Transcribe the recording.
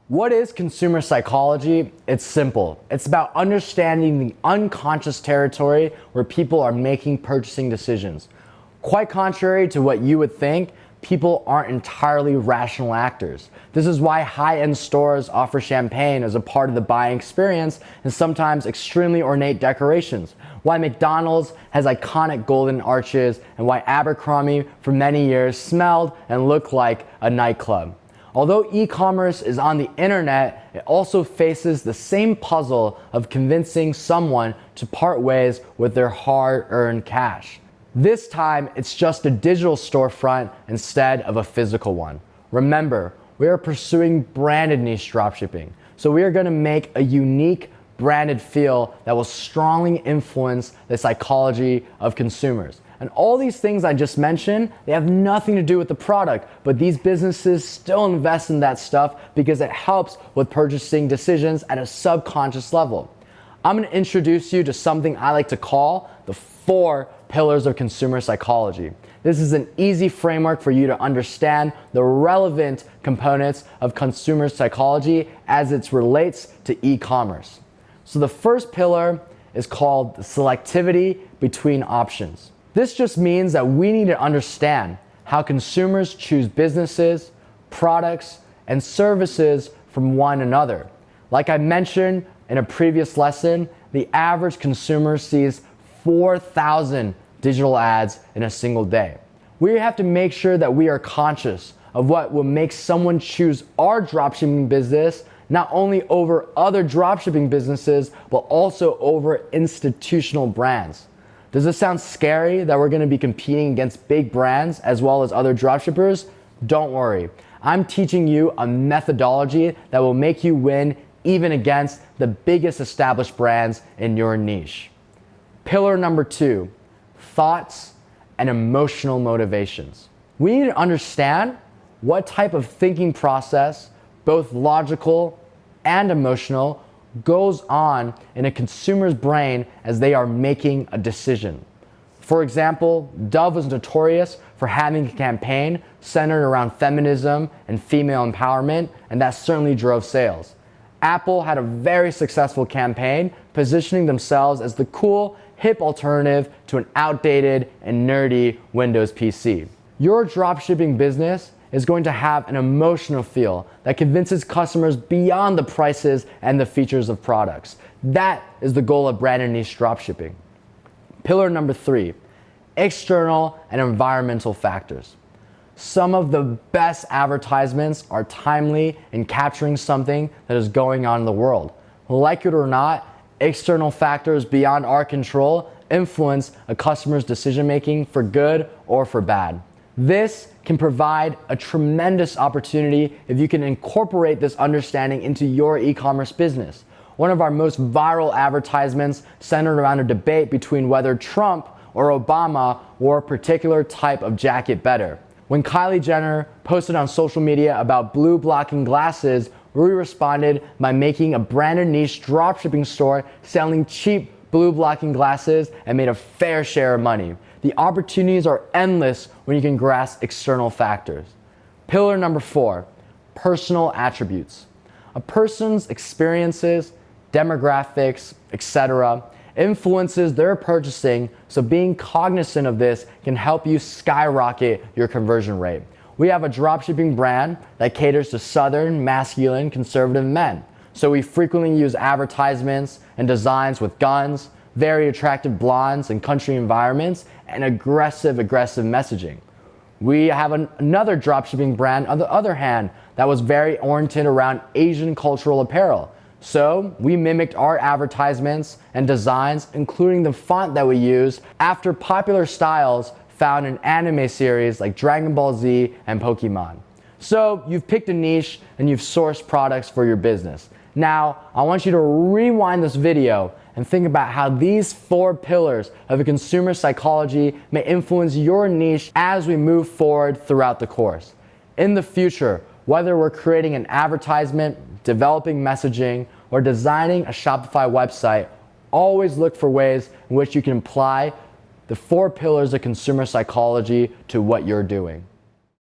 What is consumer psychology? It's simple. It's about understanding the unconscious territory where people are making purchasing decisions. Quite contrary to what you would think, people aren't entirely rational actors. This is why high-end stores offer champagne as a part of the buying experience and sometimes extremely ornate decorations. Why McDonald's has iconic golden arches and why Abercrombie for many years smelled and looked like a nightclub. Although e-commerce is on the internet, it also faces the same puzzle of convincing someone to part ways with their hard-earned cash. This time, it's just a digital storefront instead of a physical one. Remember, we are pursuing branded niche dropshipping, so we are going to make a unique branded feel that will strongly influence the psychology of consumers. And all these things I just mentioned, they have nothing to do with the product, but these businesses still invest in that stuff because it helps with purchasing decisions at a subconscious level. I'm going to introduce you to something I like to call the 4 pillars of consumer psychology. This is an easy framework for you to understand the relevant components of consumer psychology as it relates to e-commerce. So the first pillar is called the selectivity between options. This just means that we need to understand how consumers choose businesses, products, and services from one another. Like I mentioned in a previous lesson, the average consumer sees 4,000 digital ads in a single day. We have to make sure that we are conscious of what will make someone choose our dropshipping business not only over other dropshipping businesses, but also over institutional brands. Does this sound scary that we're going to be competing against big brands as well as other dropshippers? Don't worry. I'm teaching you a methodology that will make you win even against the biggest established brands in your niche. Pillar number 2, thoughts and emotional motivations. We need to understand what type of thinking process, both logical and emotional, goes on in a consumer's brain as they are making a decision. For example, Dove was notorious for having a campaign centered around feminism and female empowerment, and that certainly drove sales. Apple had a very successful campaign positioning themselves as the cool, hip alternative to an outdated and nerdy Windows PC. Your dropshipping business is going to have an emotional feel that convinces customers beyond the prices and the features of products. That is the goal of branded niche dropshipping. Pillar number 3, external and environmental factors. Some of the best advertisements are timely in capturing something that is going on in the world. Like it or not, external factors beyond our control influence a customer's decision making for good or for bad. This can provide a tremendous opportunity if you can incorporate this understanding into your e-commerce business. One of our most viral advertisements centered around a debate between whether Trump or Obama wore a particular type of jacket better. When Kylie Jenner posted on social media about blue blocking glasses, we responded by making a branded niche dropshipping store selling cheap blue blocking glasses and made a fair share of money. The opportunities are endless when you can grasp external factors. Pillar number 4, personal attributes. A person's experiences, demographics, etc. influences their purchasing, so being cognizant of this can help you skyrocket your conversion rate. We have a dropshipping brand that caters to southern, masculine, conservative men. So we frequently use advertisements and designs with guns, very attractive blondes in country environments, and aggressive messaging. We have another dropshipping brand, on the other hand, that was very oriented around Asian cultural apparel. So we mimicked our advertisements and designs, including the font that we used, after popular styles found in anime series like Dragon Ball Z and Pokemon. So you've picked a niche and you've sourced products for your business. Now, I want you to rewind this video and think about how these 4 pillars of a consumer psychology may influence your niche as we move forward throughout the course. In the future, whether we're creating an advertisement, developing messaging, or designing a Shopify website, always look for ways in which you can apply the 4 pillars of consumer psychology to what you're doing.